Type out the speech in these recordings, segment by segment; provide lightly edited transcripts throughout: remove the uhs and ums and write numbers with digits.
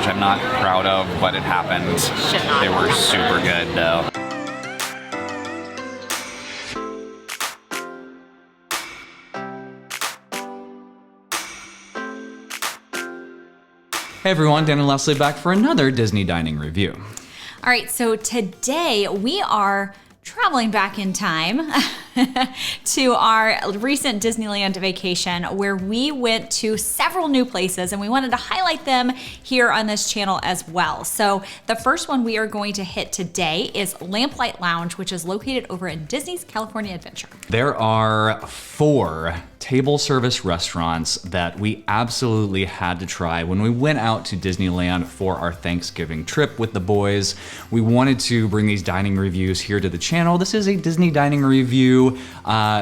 which I'm not proud of, but it happened. They were super good though. Hey everyone, Dan and Leslie back for another Disney dining review. All right, so today we are traveling back in time to our recent Disneyland vacation where we went to several new places and we wanted to highlight them here on this channel as well. So the first one we are going to hit today is Lamplight Lounge, which is located over in Disney's California Adventure. There are 4 table service restaurants that we absolutely had to try when we went out to Disneyland for our Thanksgiving trip with the boys. We wanted to bring these dining reviews here to the channel. This is a Disney dining review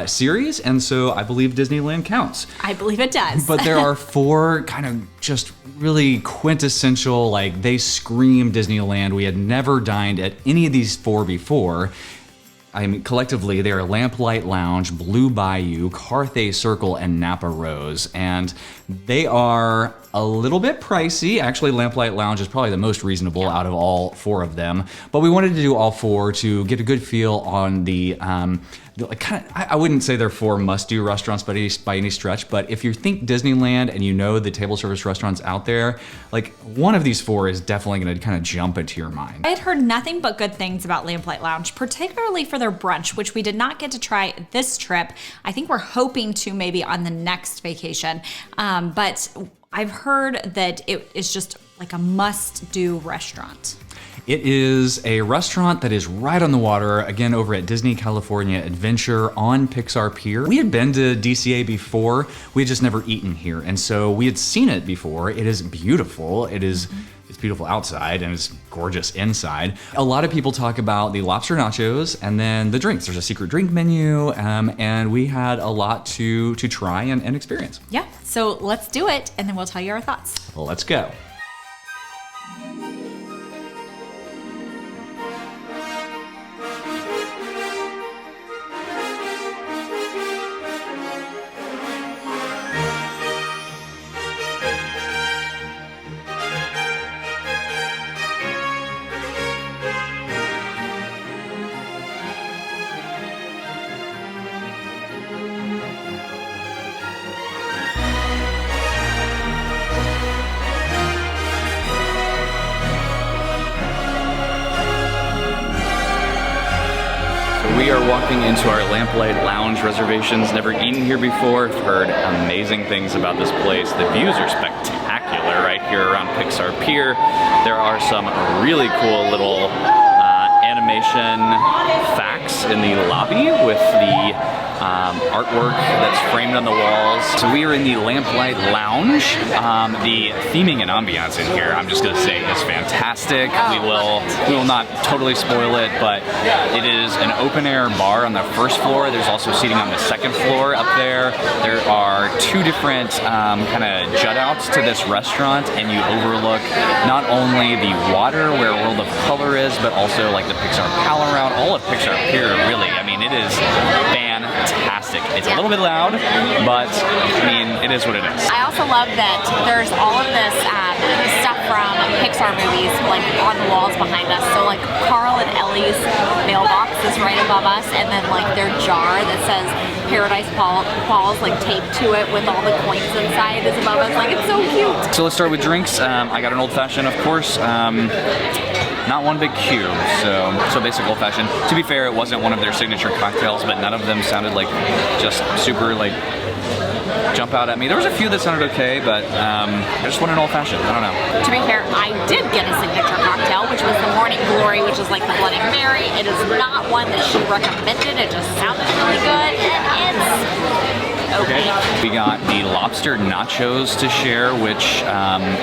series, and so I believe Disneyland counts. I believe it does. But there are 4 kind of just really quintessential, like they scream Disneyland. We had never dined at any of these 4 before. I mean, collectively, they are Lamplight Lounge, Blue Bayou, Carthay Circle, and Napa Rose. And they are a little bit pricey. Actually, Lamplight Lounge is probably the most reasonable out of all 4 of them. But we wanted to do all 4 to get a good feel on the I wouldn't say they're 4 must-do restaurants by any stretch, but if you think Disneyland and you know the table service restaurants out there, like one of these 4 is definitely gonna kind of jump into your mind. I had heard nothing but good things about Lamplight Lounge, particularly for their brunch, which we did not get to try this trip. I think we're hoping to maybe on the next vacation, but I've heard that it is just like a must-do restaurant. It is a restaurant that is right on the water, again over at Disney California Adventure on Pixar Pier. We had been to DCA before, we had just never eaten here, and so we had seen it before. It is beautiful. It's beautiful outside and it's gorgeous inside. A lot of people talk about the Lobster Nachos and then the drinks. There's a secret drink menu, and we had a lot to try and experience. Yeah, so let's do it, and then we'll tell you our thoughts. Let's go. We are walking into our Lamplight Lounge reservations. Never eaten here before. I've heard amazing things about this place. The views are spectacular right here around Pixar Pier. There are some really cool little animation facts in the lobby with the artwork that's framed on the walls. So we are in the Lamplight Lounge. The theming and ambiance in here, I'm just gonna say, is fantastic. We will not totally spoil it, but it is an open air bar on the first floor. There's also seating on the second floor up there. There are 2 different kind of jut outs to this restaurant, and you overlook not only the water where World of Color is, but also like the Pixar Pal around, all of Pixar Pier, really. I mean, it is fantastic. It's a little bit loud, but I mean, it is what it is. I also love that there's all of this stuff from Pixar movies like on the walls behind us. So like Carl and Ellie's mailbox is right above us, and then like their jar that says Paradise Falls like taped to it with all the coins inside is above us. Like, it's so cute. So let's start with drinks. I got an old fashioned, of course. Not one big cube, so basic old fashioned. To be fair, it wasn't one of their signature cocktails, but none of them sounded like just super like jump out at me. There was a few that sounded okay, but I just want an old fashioned. I don't know. To be fair, I did get a signature cocktail, which was the Morning Glory, which is like the Bloody Mary. It is not one that she recommended. It just sounded really good, and it's okay. We got the Lobster Nachos to share, which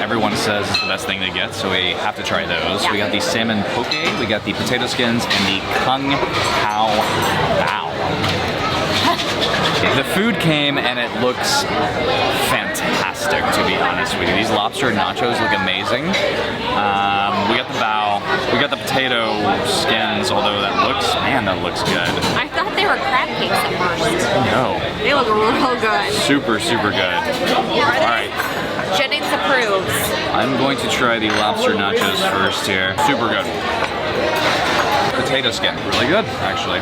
everyone says is the best thing to get, so we have to try those. Yeah. We got the Salmon Poke, we got the Potato Skins, and the Kung Pao Bao. The food came and it looks fantastic, to be honest with you. These lobster nachos look amazing. We got the bao, we got the potato skins, although that looks good. I thought they were crab cakes at first. No. They look real good. Super, super good. All right. Jennings approves. I'm going to try the lobster nachos first here. Super good. Potato skin, really good, actually.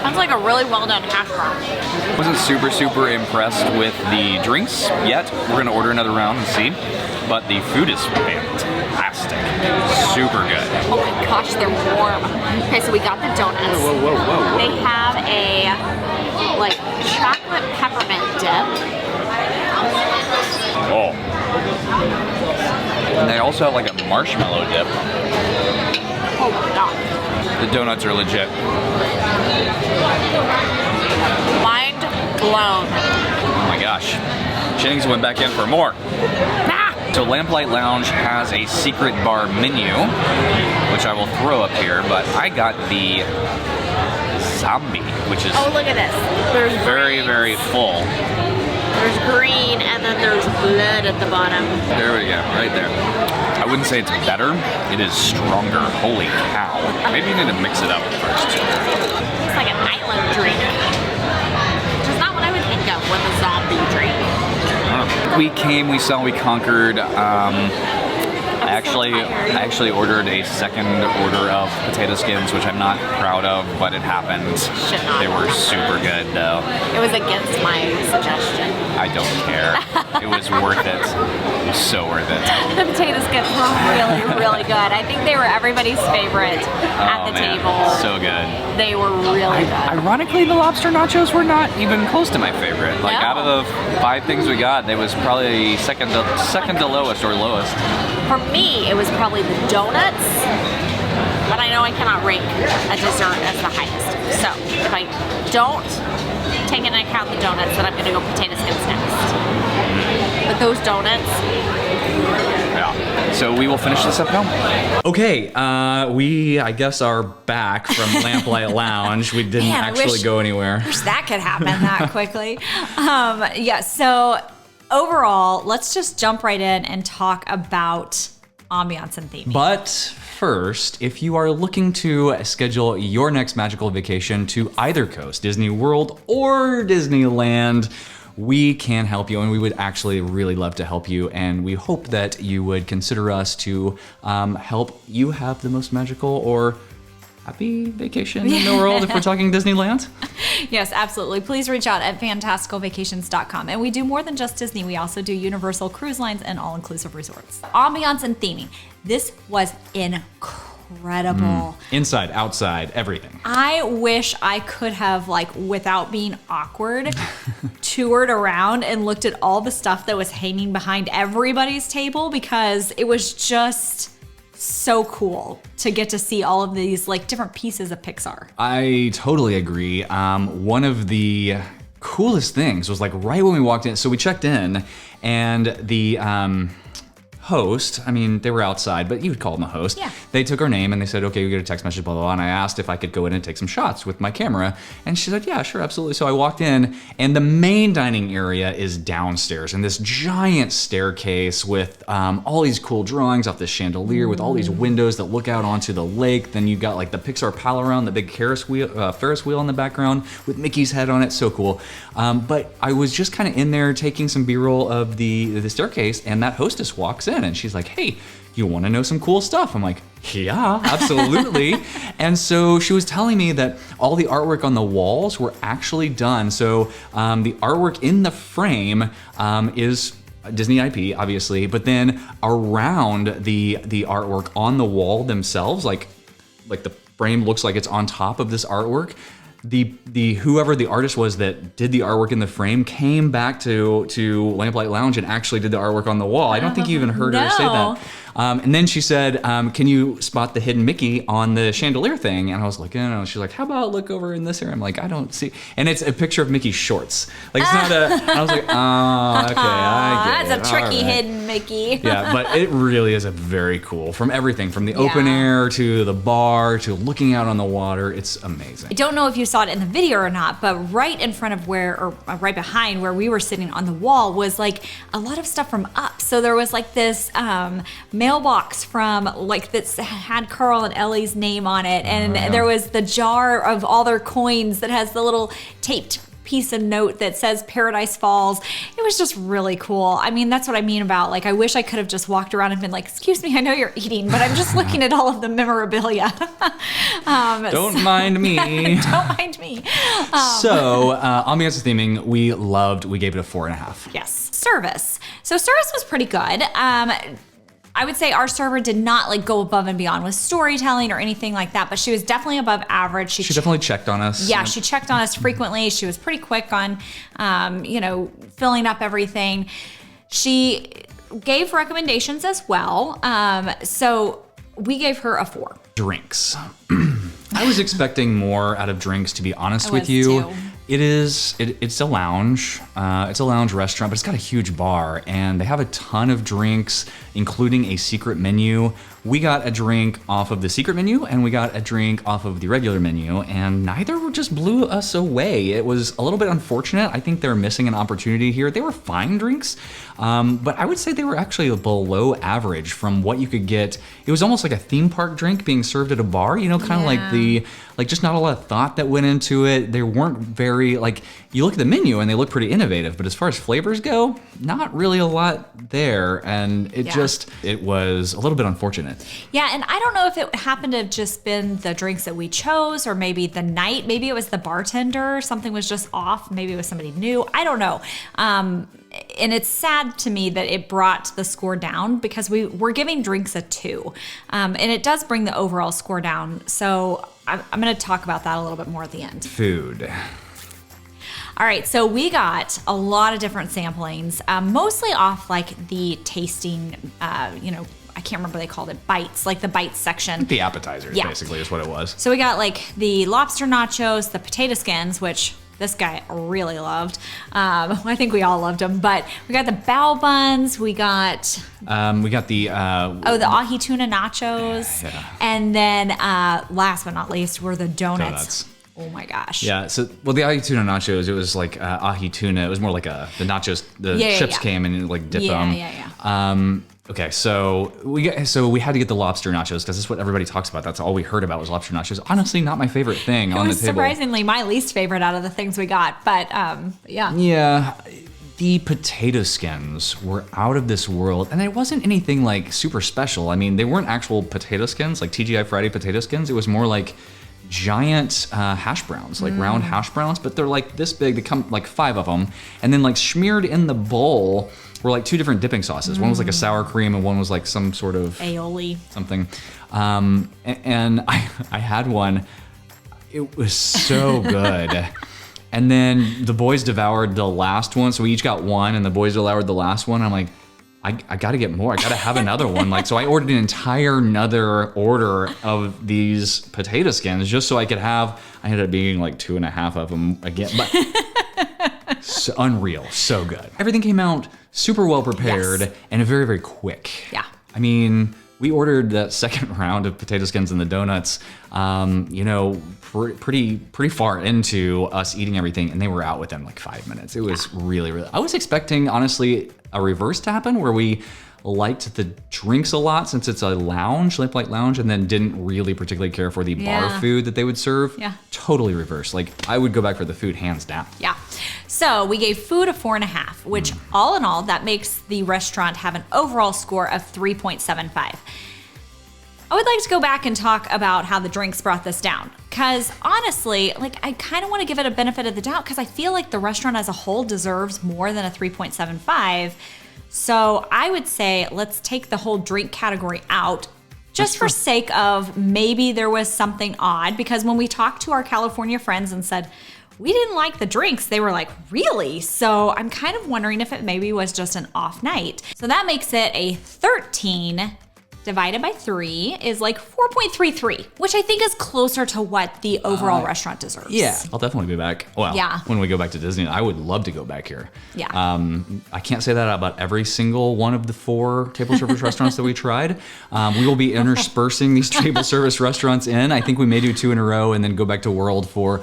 Sounds like a really well done hash brown. Wasn't super impressed with the drinks yet. We're gonna order another round and see. But the food is fantastic. Super good. Oh my gosh, they're warm. Okay, so we got the donuts. Whoa. They have a like chocolate peppermint dip. Oh. And they also have like a marshmallow dip. Oh my god. The donuts are legit. Mind blown. Oh my gosh. Jennings went back in for more. Ah! So Lamplight Lounge has a secret bar menu, which I will throw up here, but I got the zombie, which is Oh, look at this. There's very full. There's green, and then there's blood at the bottom. There we go, right there. I wouldn't say it's better, it is stronger. Holy cow. Maybe you need to mix it up first. It's like an island drink. Which is not what I would think of with a zombie drink. We came, we saw, we conquered. I actually ordered a second order of potato skins, which I'm not proud of, but it happened. Should not. They were super good, though. It was against my suggestion. I don't care. It was worth it. It was so worth it. The potato skins were really good. I think they were everybody's favorite at the table. So good. They were really good. Ironically, the lobster nachos were not even close to my favorite. Like No. out of the 5 things we got, they was probably second to lowest or lowest. For me, it was probably the donuts, but I know I cannot rank a dessert as the highest. So if I don't take into account the donuts, then I'm going to go potato skins next. But those donuts, Yeah. So we will finish this up now. Okay, we, I guess, are back from Lamplight Lounge. We didn't Man, I actually wish- go anywhere. Wish that could happen that quickly. Yeah, so overall, let's just jump right in and talk about ambiance and theming. But first, if you are looking to schedule your next magical vacation to either coast, Disney World or Disneyland, we can help you, and we would actually really love to help you, and we hope that you would consider us to help you have the most magical or happy vacation in the world if we're talking Disneyland. Yes, absolutely. Please reach out at fantasticalvacations.com. And we do more than just Disney. We also do Universal Cruise Lines and all-inclusive resorts. Ambiance and theming. This was incredible. Inside, outside, everything. I wish I could have, like, without being awkward, toured around and looked at all the stuff that was hanging behind everybody's table, because it was just so cool to get to see all of these like different pieces of Pixar. I totally agree. One of the coolest things was like right when we walked in, so we checked in and the host, I mean, they were outside, but you would call them a host. Yeah. They took our name and they said, okay, we get a text message, blah, blah, blah. And I asked if I could go in and take some shots with my camera. And she said, yeah, sure, absolutely. So I walked in, and the main dining area is downstairs, and this giant staircase with all these cool drawings off this chandelier with all these windows that look out onto the lake. Then you got like the Pixar pal around, the big Ferris wheel in the background with Mickey's head on it. So cool. But I was just kind of in there taking some B-roll of the staircase, and that hostess walks in and she's like, hey, you want to know some cool stuff? I'm like, yeah, absolutely. And so she was telling me that all the artwork on the walls were actually done. So the artwork in the frame is Disney IP, obviously, but then around the artwork on the wall themselves, like the frame looks like it's on top of this artwork. The whoever the artist was that did the artwork in the frame came back to Lamplight Lounge and actually did the artwork on the wall. I don't think you even heard her say that. And then she said, can you spot the hidden Mickey on the chandelier thing? And I was like, no. She's like, how about look over in this area? I'm like, I don't see. And it's a picture of Mickey's shorts. Like, it's not a, and I was like, oh, okay, I get That's it. a tricky All right. hidden Mickey. Yeah, but it really is a very cool, from everything, from the open air to the bar to looking out on the water. It's amazing. I don't know if you saw it in the video or not, but right in front of right behind where we were sitting on the wall was like a lot of stuff from Up. So there was like this mailbox from like that had Carl and Ellie's name on it, and there was the jar of all their coins that has the little taped piece of note that says Paradise Falls. It was just really cool. I mean, that's what I mean about, like, I wish I could have just walked around and been like, excuse me, I know you're eating, but I'm just looking at all of the memorabilia. Don't mind me. Don't mind me. So, ambiance and theming, we gave it a 4.5. Yes. Service. So service was pretty good. I would say our server did not like go above and beyond with storytelling or anything like that, but she was definitely above average. She definitely checked on us. Yeah, she checked on us frequently. She was pretty quick on, filling up everything. She gave recommendations as well. So we gave her a 4. Drinks. I was expecting more out of drinks, to be honest with was you. too. It's a lounge. It's a lounge restaurant, but it's got a huge bar, and they have a ton of drinks, including a secret menu. We got a drink off of the secret menu, and we got a drink off of the regular menu, and neither just blew us away. It was a little bit unfortunate. I think they're missing an opportunity here. They were fine drinks, but I would say they were actually below average from what you could get. It was almost like a theme park drink being served at a bar, kind of like just not a lot of thought that went into it. They weren't very, you look at the menu and they look pretty innovative, but as far as flavors go, not really a lot there. And it was a little bit unfortunate. Yeah, and I don't know if it happened to have just been the drinks that we chose or maybe the night. Maybe it was the bartender. Something was just off. Maybe it was somebody new. I don't know. And it's sad to me that it brought the score down because we're giving drinks a 2. And it does bring the overall score down. So I'm going to talk about that a little bit more at the end. Food. All right, so we got a lot of different samplings, mostly off like the tasting, I can't remember what they called it, bites, like the bites section. The appetizers, basically, is what it was. So we got like the lobster nachos, the potato skins, which this guy really loved. I think we all loved them, but we got the bao buns. We got the the ahi tuna nachos, and then last but not least were the donuts. Oh my gosh. Yeah. So, the ahi tuna nachos, it was like ahi tuna. It was more like the nachos. The chips came and like dip them. Yeah. Okay, so we had to get the lobster nachos because that's what everybody talks about. That's all we heard about was lobster nachos. Honestly, not my favorite thing on the table. Surprisingly my least favorite out of the things we got, but yeah. Yeah. The potato skins were out of this world, and it wasn't anything like super special. I mean, they weren't actual potato skins, like TGI Friday potato skins. It was more like giant hash browns, like round hash browns, but they're like this big. They come like 5 of them, and then like smeared in the bowl were like 2 different dipping sauces. One was like a sour cream, and one was like some sort of aioli something. And I had one. It was so good. And then the boys devoured the last one, so we each got one, and the boys devoured the last one. I'm like, I got to get more. I got to have another one. So I ordered an entire another order of these potato skins just so I could have. I ended up being like 2.5 of them again, but so unreal, so good. Everything came out super well prepared and very, very quick. Yeah. I mean, we ordered that second round of potato skins and the donuts, pretty far into us eating everything, and they were out within like 5 minutes. It was really, really. I was expecting, honestly, a reverse to happen where we liked the drinks a lot since it's a lounge, Lamplight Lounge, and then didn't really particularly care for the bar food that they would serve. Yeah. Totally reverse. Like, I would go back for the food hands down. Yeah. So we gave food a 4.5, which all in all, that makes the restaurant have an overall score of 3.75. I would like to go back and talk about how the drinks brought this down. Because honestly, I kind of want to give it a benefit of the doubt because I feel like the restaurant as a whole deserves more than a 3.75. So I would say let's take the whole drink category out just for sake of maybe there was something odd. Because when we talked to our California friends and said, we didn't like the drinks, they were like, really? So I'm kind of wondering if it maybe was just an off night. So that makes it a 13 divided by 3 is like 4.33, which I think is closer to what the overall restaurant deserves. Yeah, I'll definitely be back. Well, when we go back to Disney, I would love to go back here. Yeah. I can't say that about every single one of the 4 table service restaurants that we tried. We will be interspersing these table service restaurants in. I think we may do 2 in a row and then go back to World for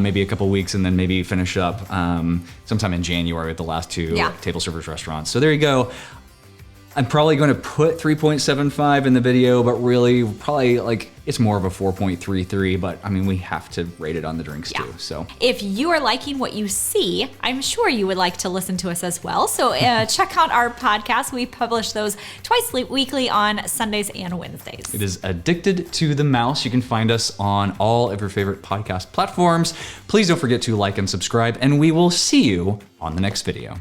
maybe a couple weeks and then maybe finish up sometime in January with the last 2 table service restaurants. So there you go. I'm probably going to put 3.75 in the video, but really probably like it's more of a 4.33, but I mean, we have to rate it on the drinks too, so. If you are liking what you see, I'm sure you would like to listen to us as well. So check out our podcast. We publish those twice weekly on Sundays and Wednesdays. It is Addicted to the Mouse. You can find us on all of your favorite podcast platforms. Please don't forget to like and subscribe, and we will see you on the next video.